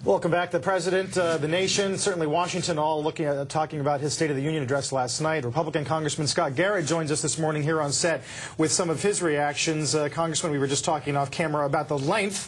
Welcome back. The president, the nation, certainly Washington, all looking at talking about his State of the Union address last night. Republican Congressman Scott Garrett joins us this morning here on set with some of his reactions. Congressman, we were just talking off camera about the length.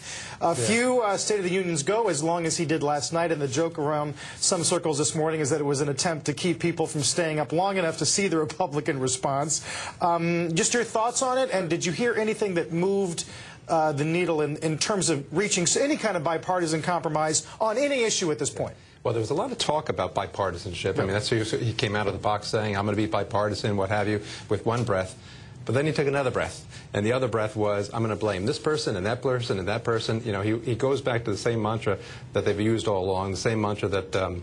Few State of the Unions go as long as he did last night, and the joke around some circles this morning is that it was an attempt to keep people from staying up long enough to see the Republican response. Just your thoughts on it, and did you hear anything that moved the needle in terms of reaching any kind of bipartisan compromise on any issue at this point? Well, there was a lot of talk about bipartisanship. I mean, that's he came out of the box saying, I'm going to be bipartisan, what have you, with one breath. But then he took another breath, and the other breath was, I'm going to blame this person and that person and that person. You know, he goes back to the same mantra that they've used all along, the same mantra that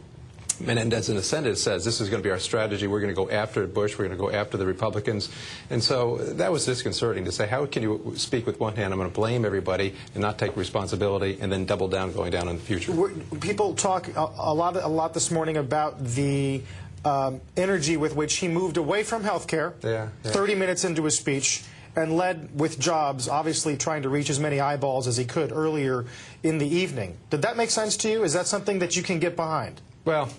Menendez in the Senate says, this is going to be our strategy. We're going to go after Bush. We're going to go after the Republicans. And so that was disconcerting to say, how can you speak with one hand, I'm going to blame everybody and not take responsibility, and then double down going down in the future? People talk a lot this morning about the energy with which he moved away from health care 30 minutes into his speech and led with jobs, obviously trying to reach as many eyeballs as he could earlier in the evening. Did that make sense to you? Is that something that you can get behind? Well,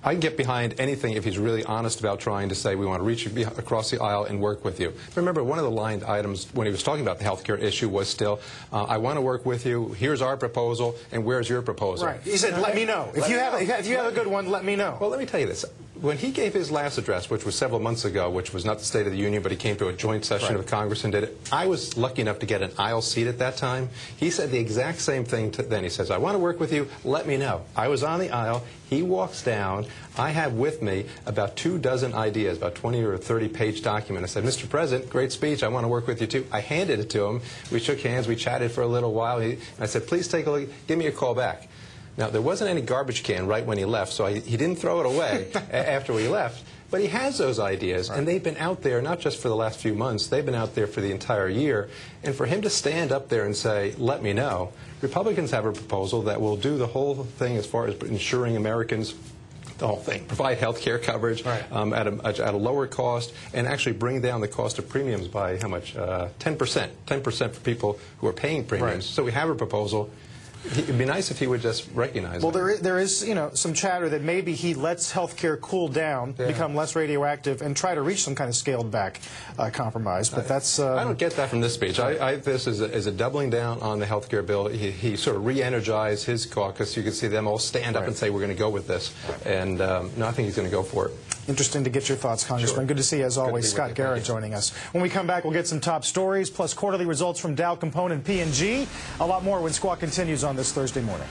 I can get behind anything if he's really honest about trying to say we want to reach across the aisle and work with you. Remember, one of the line items when he was talking about the health care issue was still, I want to work with you, here's our proposal, and where's your proposal? Right. He said, let me know. If you have a good one, let me know. Well, let me tell you this. When he gave his last address, which was several months ago, which was not the State of the Union, but he came to a joint session of Congress and did it, I was lucky enough to get an aisle seat at that time. He said the exact same thing then. He says, I want to work with you, let me know. I was on the aisle. He walks down. I have with me about 24 ideas, about 20 or 30-page document. I said, Mr. President, great speech. I want to work with you, too. I handed it to him. We shook hands. We chatted for a little while. And I said, please take a look. Give me a call back. Now, there wasn't any garbage can right when he left, so he didn't throw it away after we left. But he has those ideas, and they've been out there not just for the last few months. They've been out there for the entire year. And for him to stand up there and say, let me know, Republicans have a proposal that will do the whole thing as far as ensuring Americans, the whole thing, provide health care coverage at a lower cost, and actually bring down the cost of premiums by how much? 10%. 10% for people who are paying premiums. So we have a proposal. It would be nice if he would just recognize it. Well, there is, some chatter that maybe he lets health care cool down, become less radioactive, and try to reach some kind of scaled-back compromise. But that's... I don't get that from this speech. This is a doubling down on the health care bill. He sort of re-energized his caucus. You can see them all stand up and say, we're going to go with this. And no, I think he's going to go for it. Interesting to get your thoughts, Congressman. Sure. Good to see you, as always. Scott Garrett joining us. When we come back, we'll get some top stories, plus quarterly results from Dow Component P&G. A lot more when Squawk continues on this Thursday morning.